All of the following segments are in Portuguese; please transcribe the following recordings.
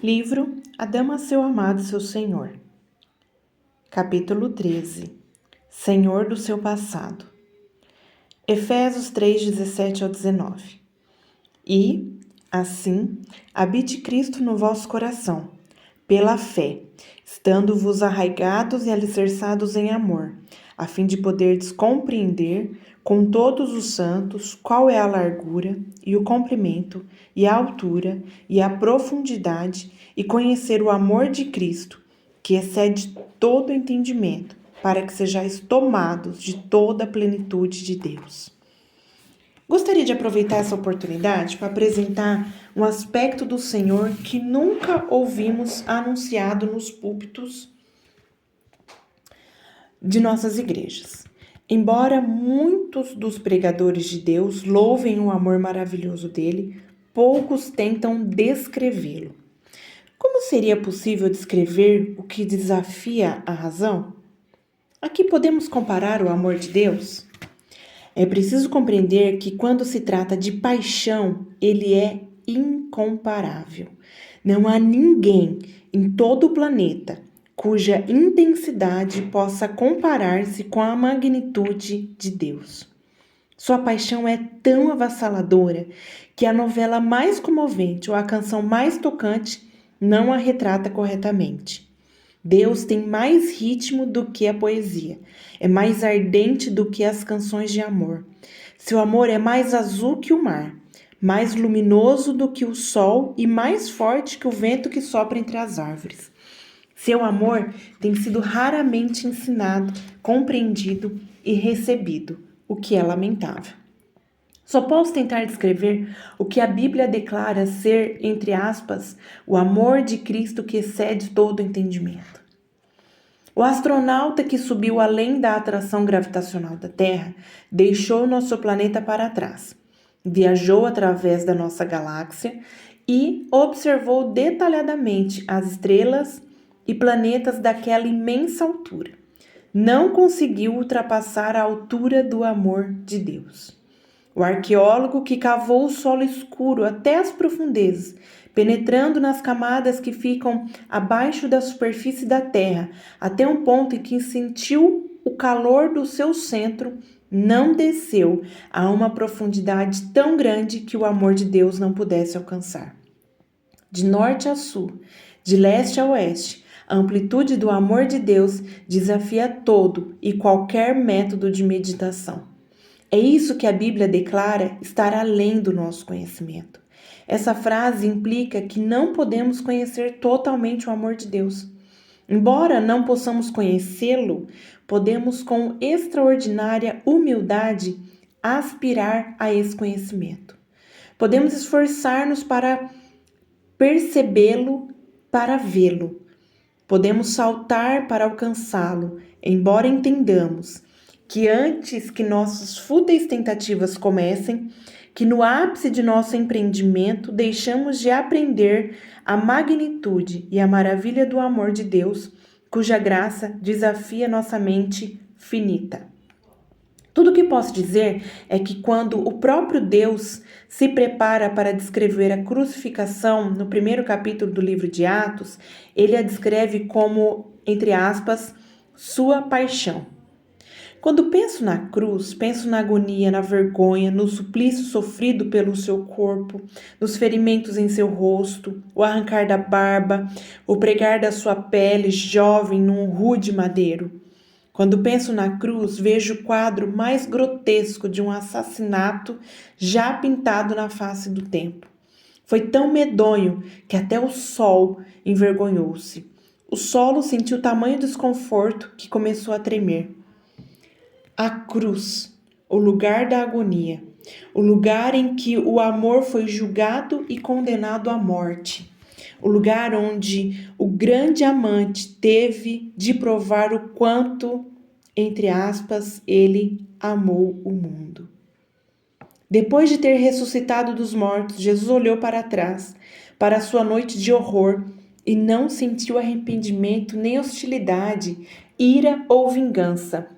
Livro A Dama Seu Amado, Seu Senhor. Capítulo 13. Senhor do seu passado. Efésios 3:17-19. E, assim, habite Cristo no vosso coração, pela fé, estando-vos arraigados e alicerçados em amor, a fim de poderdes compreender com todos os santos qual é a largura e o comprimento e a altura e a profundidade, e conhecer o amor de Cristo, que excede todo entendimento, para que sejais tomados de toda a plenitude de Deus. Gostaria de aproveitar essa oportunidade para apresentar um aspecto do Senhor que nunca ouvimos anunciado nos púlpitos de nossas igrejas. Embora muitos dos pregadores de Deus louvem o amor maravilhoso dele, poucos tentam descrevê-lo. Como seria possível descrever o que desafia a razão? Aqui podemos comparar o amor de Deus? É preciso compreender que quando se trata de paixão, ele é incomparável. Não há ninguém em todo o planeta cuja intensidade possa comparar-se com a magnitude de Deus. Sua paixão é tão avassaladora que a novela mais comovente ou a canção mais tocante não a retrata corretamente. Deus tem mais ritmo do que a poesia, é mais ardente do que as canções de amor. Seu amor é mais azul que o mar, mais luminoso do que o sol e mais forte que o vento que sopra entre as árvores. Seu amor tem sido raramente ensinado, compreendido e recebido, o que é lamentável. Só posso tentar descrever o que a Bíblia declara ser, entre aspas, o amor de Cristo que excede todo entendimento. O astronauta que subiu além da atração gravitacional da Terra deixou nosso planeta para trás, viajou através da nossa galáxia e observou detalhadamente as estrelas e planetas daquela imensa altura. Não conseguiu ultrapassar a altura do amor de Deus. O arqueólogo que cavou o solo escuro até as profundezas, penetrando nas camadas que ficam abaixo da superfície da Terra, até um ponto em que sentiu o calor do seu centro, não desceu a uma profundidade tão grande que o amor de Deus não pudesse alcançar. De norte a sul, de leste a oeste, a amplitude do amor de Deus desafia todo e qualquer método de meditação. É isso que a Bíblia declara estar além do nosso conhecimento. Essa frase implica que não podemos conhecer totalmente o amor de Deus. Embora não possamos conhecê-lo, podemos com extraordinária humildade aspirar a esse conhecimento. Podemos esforçar-nos para percebê-lo, para vê-lo. Podemos saltar para alcançá-lo, embora entendamos que antes que nossas fúteis tentativas comecem, que no ápice de nosso empreendimento deixamos de aprender a magnitude e a maravilha do amor de Deus, cuja graça desafia nossa mente finita. Tudo o que posso dizer é que quando o próprio Deus se prepara para descrever a crucificação no primeiro capítulo do livro de Atos, ele a descreve como, entre aspas, sua paixão. Quando penso na cruz, penso na agonia, na vergonha, no suplício sofrido pelo seu corpo, nos ferimentos em seu rosto, o arrancar da barba, o pregar da sua pele jovem num rude madeiro. Quando penso na cruz, vejo o quadro mais grotesco de um assassinato já pintado na face do tempo. Foi tão medonho que até o sol envergonhou-se. O solo sentiu o tamanho desconforto que começou a tremer. A cruz, o lugar da agonia, o lugar em que o amor foi julgado e condenado à morte, o lugar onde o grande amante teve de provar o quanto, entre aspas, ele amou o mundo. Depois de ter ressuscitado dos mortos, Jesus olhou para trás, para a sua noite de horror, e não sentiu arrependimento nem hostilidade, ira ou vingança.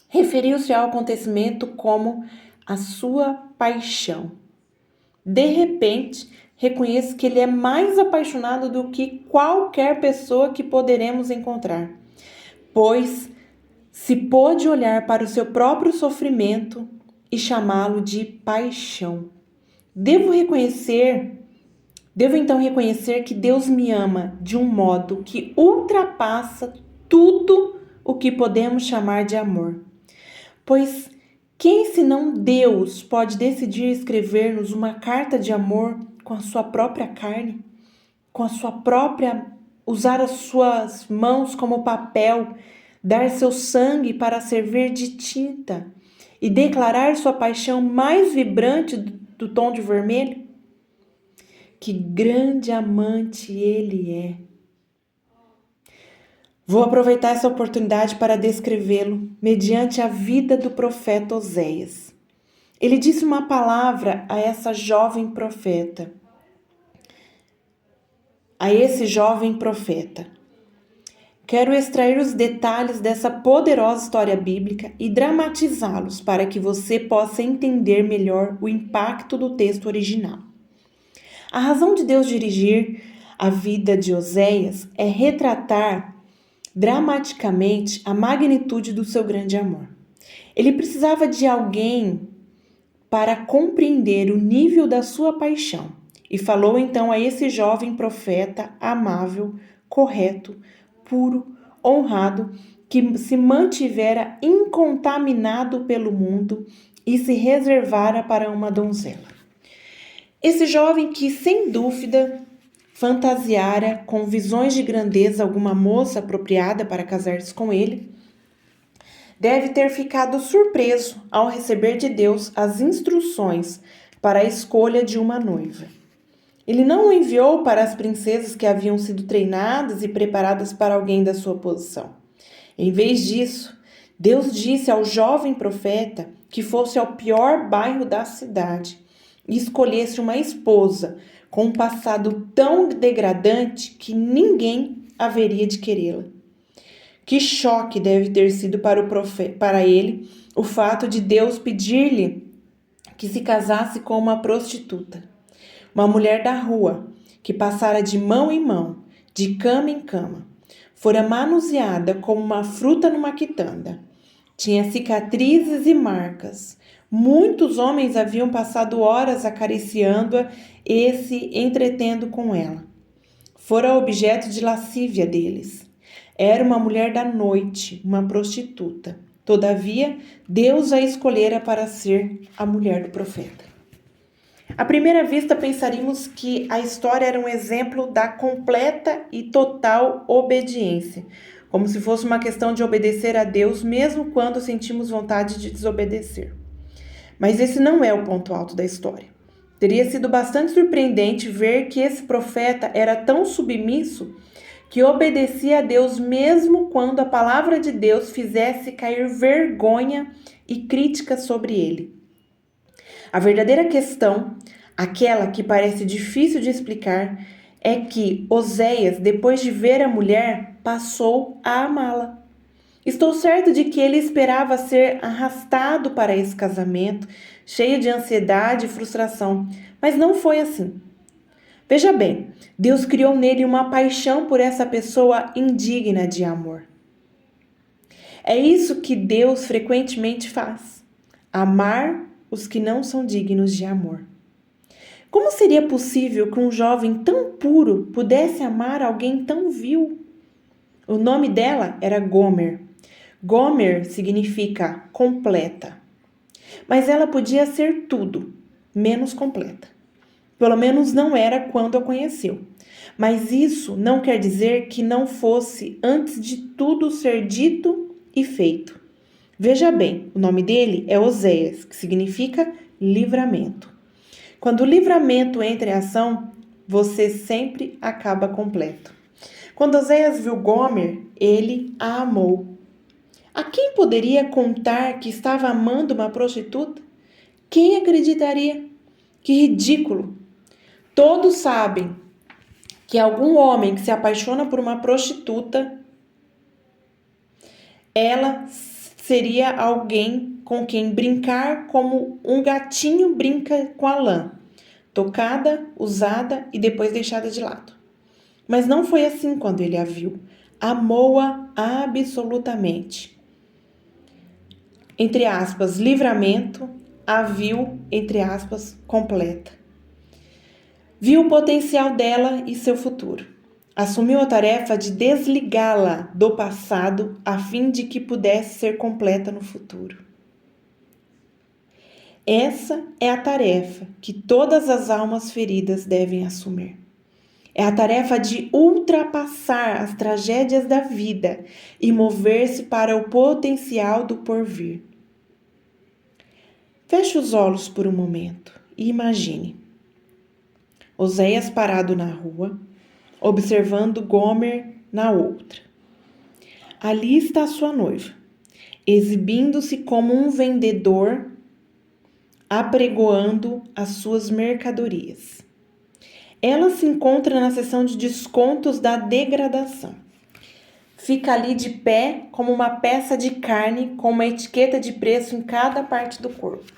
Referiu-se ao acontecimento como a sua paixão. De repente, reconheço que ele é mais apaixonado do que qualquer pessoa que poderemos encontrar, pois se pôde olhar para o seu próprio sofrimento e chamá-lo de paixão. Devo então reconhecer que Deus me ama de um modo que ultrapassa tudo o que podemos chamar de amor. Pois quem senão Deus pode decidir escrever-nos uma carta de amor com a sua própria carne, usar as suas mãos como papel, dar seu sangue para servir de tinta e declarar sua paixão mais vibrante do tom de vermelho? Que grande amante ele é! Vou aproveitar essa oportunidade para descrevê-lo mediante a vida do profeta Oséias. Ele disse uma palavra a esse jovem profeta. Quero extrair os detalhes dessa poderosa história bíblica e dramatizá-los para que você possa entender melhor o impacto do texto original. A razão de Deus dirigir a vida de Oséias é retratar dramaticamente a magnitude do seu grande amor. Ele precisava de alguém para compreender o nível da sua paixão e falou então a esse jovem profeta amável, correto, puro, honrado, que se mantivera incontaminado pelo mundo e se reservara para uma donzela. Esse jovem que, sem dúvida, fantasiara com visões de grandeza alguma moça apropriada para casar-se com ele, deve ter ficado surpreso ao receber de Deus as instruções para a escolha de uma noiva. Ele não o enviou para as princesas que haviam sido treinadas e preparadas para alguém da sua posição. Em vez disso, Deus disse ao jovem profeta que fosse ao pior bairro da cidade e escolhesse uma esposa com um passado tão degradante que ninguém haveria de querê-la. Que choque deve ter sido para ele o fato de Deus pedir-lhe que se casasse com uma prostituta, uma mulher da rua, que passara de mão em mão, de cama em cama, fora manuseada como uma fruta numa quitanda. Tinha cicatrizes e marcas. Muitos homens haviam passado horas acariciando-a e se entretendo com ela. Fora objeto de lascívia deles. Era uma mulher da noite, uma prostituta. Todavia, Deus a escolhera para ser a mulher do profeta. À primeira vista, pensaríamos que a história era um exemplo da completa e total obediência, como se fosse uma questão de obedecer a Deus mesmo quando sentimos vontade de desobedecer. Mas esse não é o ponto alto da história. Teria sido bastante surpreendente ver que esse profeta era tão submisso que obedecia a Deus mesmo quando a palavra de Deus fizesse cair vergonha e crítica sobre ele. A verdadeira questão, aquela que parece difícil de explicar, é que Oséias, depois de ver a mulher, passou a amá-la. Estou certo de que ele esperava ser arrastado para esse casamento, cheio de ansiedade e frustração, mas não foi assim. Veja bem, Deus criou nele uma paixão por essa pessoa indigna de amor. É isso que Deus frequentemente faz: amar os que não são dignos de amor. Como seria possível que um jovem tão puro pudesse amar alguém tão vil? O nome dela era Gomer. Gomer significa completa. Mas ela podia ser tudo, menos completa. Pelo menos não era quando a conheceu. Mas isso não quer dizer que não fosse antes de tudo ser dito e feito. Veja bem, o nome dele é Oséias, que significa livramento. Quando o livramento entra em ação, você sempre acaba completo. Quando Oséias viu Gomer, ele a amou. A quem poderia contar que estava amando uma prostituta? Quem acreditaria? Que ridículo! Todos sabem que algum homem que se apaixona por uma prostituta, ela seria alguém com quem brincar como um gatinho brinca com a lã. tocada, usada e depois deixada de lado. Mas não foi assim quando ele a viu. Amou-a absolutamente. Entre aspas, livramento, a viu, entre aspas, completa. Viu o potencial dela e seu futuro. Assumiu a tarefa de desligá-la do passado a fim de que pudesse ser completa no futuro. Essa é a tarefa que todas as almas feridas devem assumir. É a tarefa de ultrapassar as tragédias da vida e mover-se para o potencial do porvir. Feche os olhos por um momento e imagine Oséias parado na rua, observando Gomer na outra. Ali está sua noiva, exibindo-se como um vendedor, apregoando as suas mercadorias. Ela se encontra na seção de descontos da degradação. Fica ali de pé como uma peça de carne com uma etiqueta de preço em cada parte do corpo.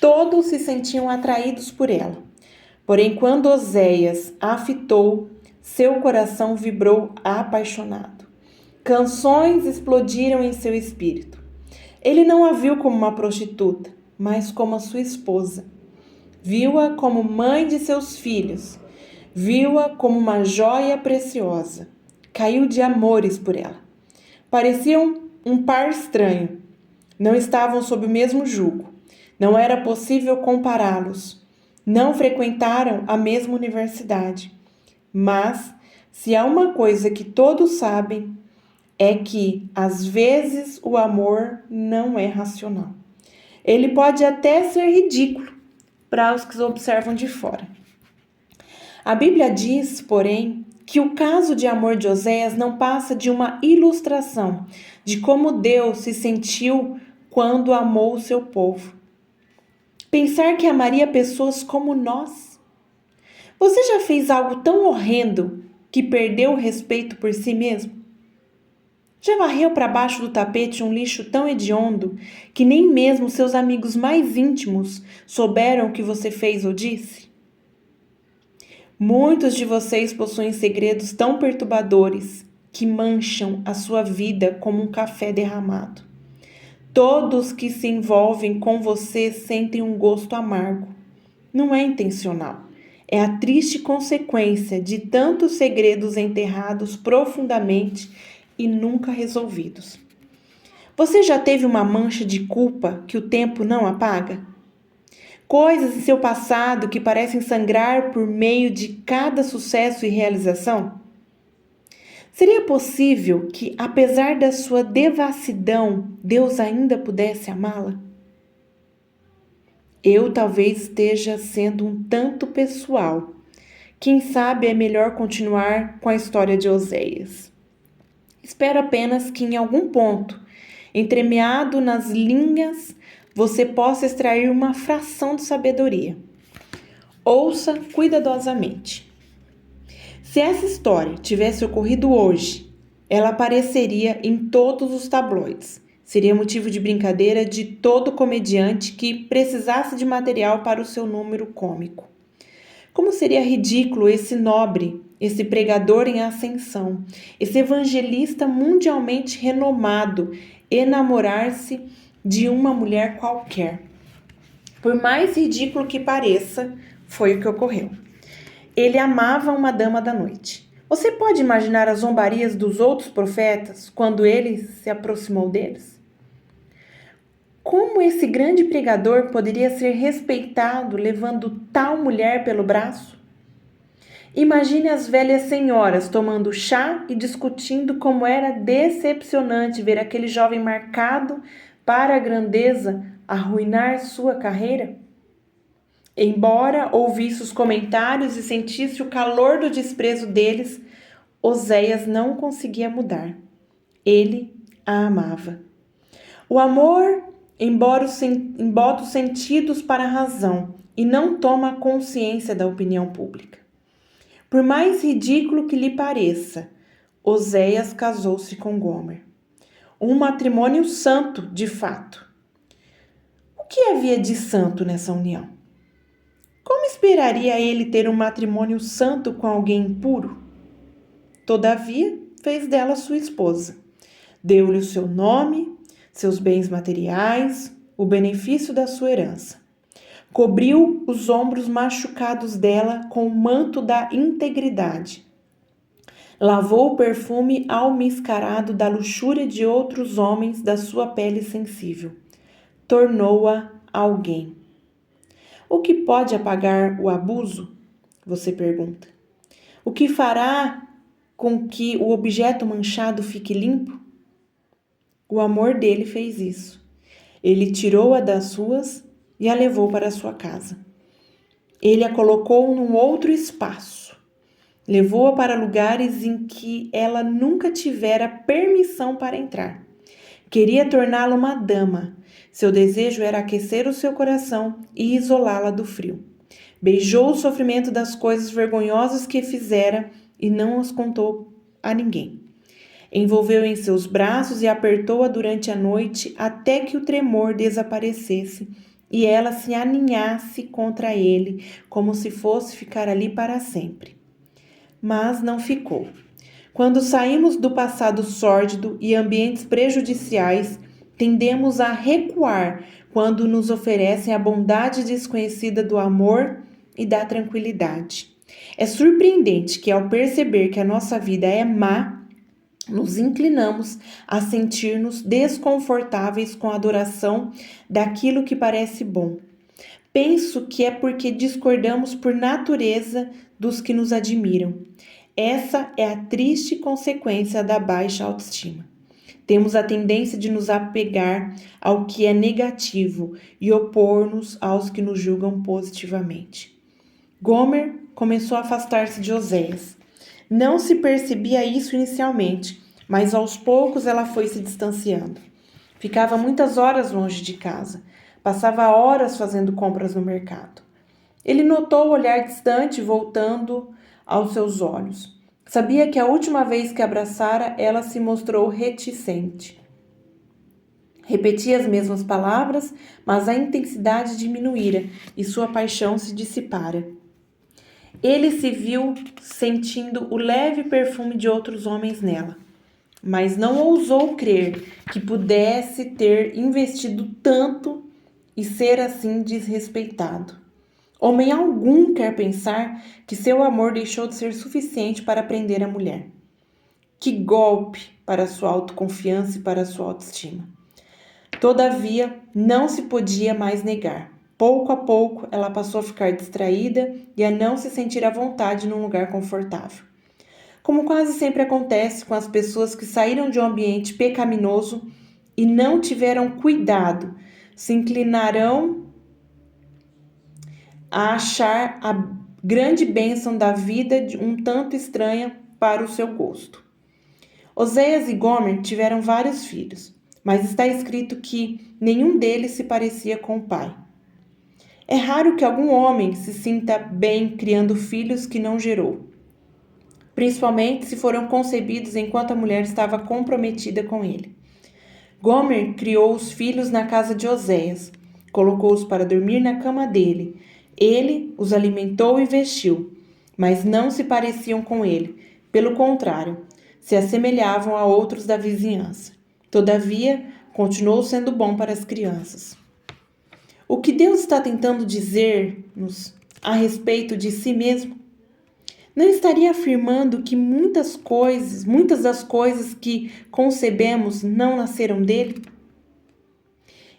Todos se sentiam atraídos por ela. Porém, quando Oséias a fitou, seu coração vibrou apaixonado. Canções explodiram em seu espírito. Ele não a viu como uma prostituta, mas como a sua esposa. Viu-a como mãe de seus filhos. Viu-a como uma joia preciosa. Caiu de amores por ela. Pareciam um par estranho. Não estavam sob o mesmo jugo. Não era possível compará-los. Não frequentaram a mesma universidade. Mas, se há uma coisa que todos sabem, é que, às vezes, o amor não é racional. Ele pode até ser ridículo para os que o observam de fora. A Bíblia diz, porém, que o caso de amor de Oséias não passa de uma ilustração de como Deus se sentiu quando amou o seu povo. Pensar que amaria pessoas como nós. Você já fez algo tão horrendo que perdeu o respeito por si mesmo? Já varreu para baixo do tapete um lixo tão hediondo que nem mesmo seus amigos mais íntimos souberam o que você fez ou disse? Muitos de vocês possuem segredos tão perturbadores que mancham a sua vida como um café derramado. Todos que se envolvem com você sentem um gosto amargo. Não é intencional. É a triste consequência de tantos segredos enterrados profundamente e nunca resolvidos. Você já teve uma mancha de culpa que o tempo não apaga? Coisas em seu passado que parecem sangrar por meio de cada sucesso e realização? Seria possível que, apesar da sua devassidão, Deus ainda pudesse amá-la? Eu talvez esteja sendo um tanto pessoal. Quem sabe é melhor continuar com a história de Oséias. Espero apenas que em algum ponto, entremeado nas linhas, você possa extrair uma fração de sabedoria. Ouça cuidadosamente. Se essa história tivesse ocorrido hoje, ela apareceria em todos os tabloides. Seria motivo de brincadeira de todo comediante que precisasse de material para o seu número cômico. Como seria ridículo esse nobre, esse pregador em ascensão, esse evangelista mundialmente renomado, enamorar-se de uma mulher qualquer. Por mais ridículo que pareça, foi o que ocorreu. Ele amava uma dama da noite. Você pode imaginar as zombarias dos outros profetas quando ele se aproximou deles? Como esse grande pregador poderia ser respeitado levando tal mulher pelo braço? Imagine as velhas senhoras tomando chá e discutindo como era decepcionante ver aquele jovem marcado para a grandeza arruinar sua carreira? Embora ouvisse os comentários e sentisse o calor do desprezo deles, Oséias não conseguia mudar. Ele a amava. O amor embora os sentidos para a razão e não toma consciência da opinião pública. Por mais ridículo que lhe pareça, Oséias casou-se com Gomer. Um matrimônio santo, de fato. O que havia de santo nessa união? como esperaria ele ter um matrimônio santo com alguém impuro? Todavia, fez dela sua esposa. Deu-lhe o seu nome, seus bens materiais, o benefício da sua herança. Cobriu os ombros machucados dela com o manto da integridade. Lavou o perfume almiscarado da luxúria de outros homens da sua pele sensível. Tornou-a alguém. O que pode apagar o abuso? Você pergunta. O que fará com que o objeto manchado fique limpo? O amor dele fez isso. Ele tirou-a das ruas e a levou para a sua casa. Ele a colocou num outro espaço. Levou-a para lugares em que ela nunca tivera permissão para entrar. Queria torná-la uma dama. Seu desejo era aquecer o seu coração e isolá-la do frio. Beijou o sofrimento das coisas vergonhosas que fizera e não as contou a ninguém. Envolveu em seus braços e apertou-a durante a noite até que o tremor desaparecesse e ela se aninhasse contra ele, como se fosse ficar ali para sempre. Mas não ficou. Quando saímos do passado sórdido e ambientes prejudiciais, tendemos a recuar quando nos oferecem a bondade desconhecida do amor e da tranquilidade. É surpreendente que, ao perceber que a nossa vida é má, nos inclinamos a sentir-nos desconfortáveis com a adoração daquilo que parece bom. Penso que é porque discordamos por natureza dos que nos admiram. Essa é a triste consequência da baixa autoestima. Temos a tendência de nos apegar ao que é negativo e opor-nos aos que nos julgam positivamente. Gomer começou a afastar-se de Oséias. Não se percebia isso inicialmente, mas aos poucos ela foi se distanciando. Ficava muitas horas longe de casa. Passava horas fazendo compras no mercado. Ele notou o olhar distante voltando aos seus olhos. Sabia que a última vez que a abraçara, ela se mostrou reticente. Repetia as mesmas palavras, mas a intensidade diminuíra e sua paixão se dissipara. Ele se viu sentindo o leve perfume de outros homens nela, mas não ousou crer que pudesse ter investido tanto e ser assim desrespeitado. Homem algum quer pensar que seu amor deixou de ser suficiente para prender a mulher. Que golpe para sua autoconfiança e para sua autoestima. Todavia, não se podia mais negar. Pouco a pouco, ela passou a ficar distraída e a não se sentir à vontade num lugar confortável. Como quase sempre acontece com as pessoas que saíram de um ambiente pecaminoso e não tiveram cuidado, se inclinarão a achar a grande bênção da vida de um tanto estranha para o seu gosto. Oséias e Gomer tiveram vários filhos, mas está escrito que nenhum deles se parecia com o pai. É raro que algum homem se sinta bem criando filhos que não gerou, principalmente se foram concebidos enquanto a mulher estava comprometida com ele. Gomer criou os filhos na casa de Oséias, colocou-os para dormir na cama dele. Ele os alimentou e vestiu, mas não se pareciam com ele. Pelo contrário, se assemelhavam a outros da vizinhança. Todavia, continuou sendo bom para as crianças. O que Deus está tentando dizer-nos a respeito de si mesmo? Não estaria afirmando que muitas das coisas que concebemos não nasceram dele?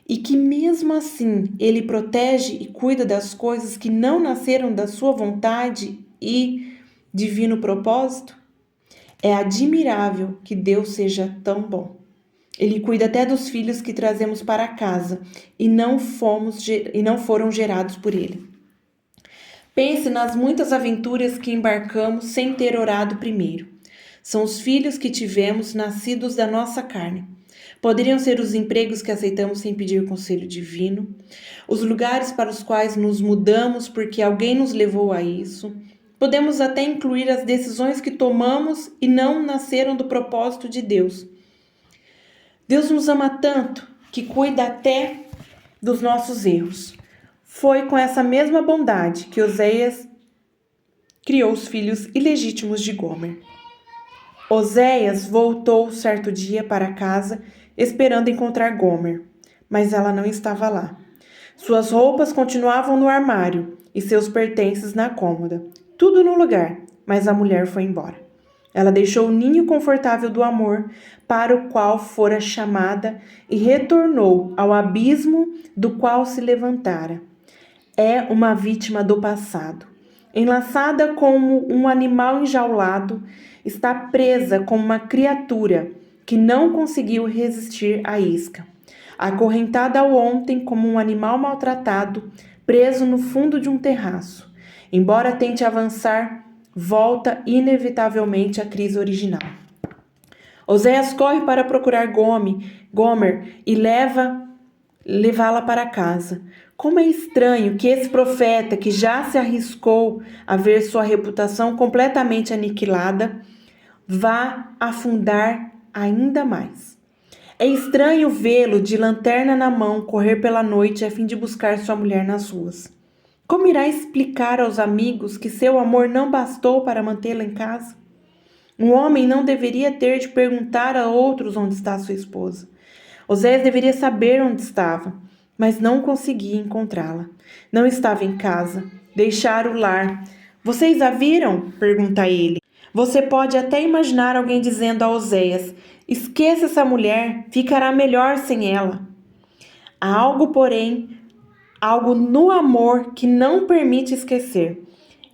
E que mesmo assim ele protege e cuida das coisas que não nasceram da sua vontade e divino propósito? É admirável que Deus seja tão bom. Ele cuida até dos filhos que trazemos para casa e não foram gerados por ele. Pense nas muitas aventuras que embarcamos sem ter orado primeiro. São os filhos que tivemos nascidos da nossa carne. Poderiam ser os empregos que aceitamos sem pedir conselho divino, os lugares para os quais nos mudamos porque alguém nos levou a isso. Podemos até incluir as decisões que tomamos e não nasceram do propósito de Deus. Deus nos ama tanto que cuida até dos nossos erros. Foi com essa mesma bondade que Oséias criou os filhos ilegítimos de Gomer. Oséias voltou certo dia para casa, esperando encontrar Gomer, mas ela não estava lá. Suas roupas continuavam no armário e seus pertences na cômoda, tudo no lugar, mas a mulher foi embora. Ela deixou o ninho confortável do amor para o qual fora chamada e retornou ao abismo do qual se levantara. É uma vítima do passado. Enlaçada como um animal enjaulado, está presa como uma criatura que não conseguiu resistir à isca. Acorrentada ao ontem como um animal maltratado, preso no fundo de um terraço. Embora tente avançar, volta inevitavelmente à crise original. Oséias corre para procurar Gomer e levá-la para casa. Como é estranho que esse profeta, que já se arriscou a ver sua reputação completamente aniquilada, vá afundar ainda mais. É estranho vê-lo de lanterna na mão correr pela noite a fim de buscar sua mulher nas ruas. Como irá explicar aos amigos que seu amor não bastou para mantê-la em casa? Um homem não deveria ter de perguntar a outros onde está sua esposa. Oséias deveria saber onde estava, mas não conseguia encontrá-la. Não estava em casa. Deixara o lar. Vocês a viram? Pergunta ele. Você pode até imaginar alguém dizendo a Oséias: esqueça essa mulher, ficará melhor sem ela. Há algo, porém, algo no amor que não permite esquecer.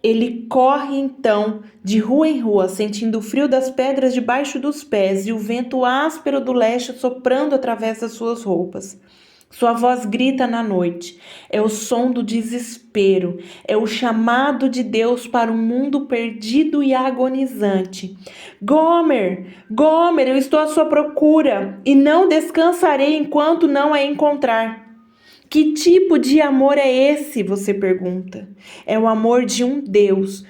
Ele corre então de rua em rua, sentindo o frio das pedras debaixo dos pés e o vento áspero do leste soprando através das suas roupas. Sua voz grita na noite. É o som do desespero. É o chamado de Deus para um mundo perdido e agonizante. Gomer, Gomer, eu estou à sua procura e não descansarei enquanto não a encontrar. Que tipo de amor é esse? Você pergunta. É o amor de um Deus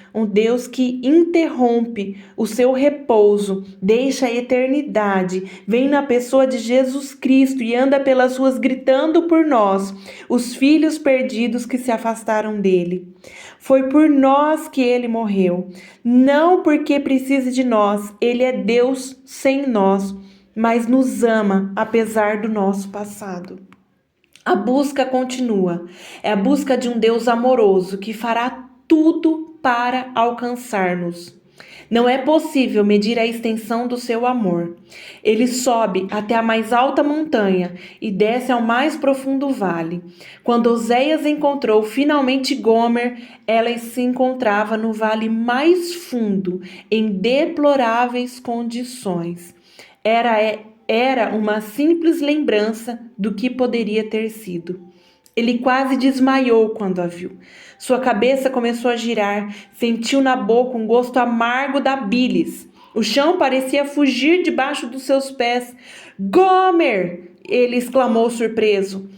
que interrompe o seu repouso, deixa a eternidade, vem na pessoa de Jesus Cristo e anda pelas ruas gritando por nós, os filhos perdidos que se afastaram dele. Foi por nós que ele morreu, não porque precise de nós, ele é Deus sem nós, mas nos ama apesar do nosso passado. A busca continua. É a busca de um Deus amoroso que fará tudo para alcançar-nos. Não é possível medir a extensão do seu amor. Ele sobe até a mais alta montanha e desce ao mais profundo vale. Quando Oséias encontrou finalmente Gomer, ela se encontrava no vale mais fundo, em deploráveis condições. Era uma simples lembrança do que poderia ter sido. Ele quase desmaiou quando a viu. Sua cabeça começou a girar, sentiu na boca um gosto amargo da bilis. O chão parecia fugir debaixo dos seus pés. Gomer! Ele exclamou surpreso.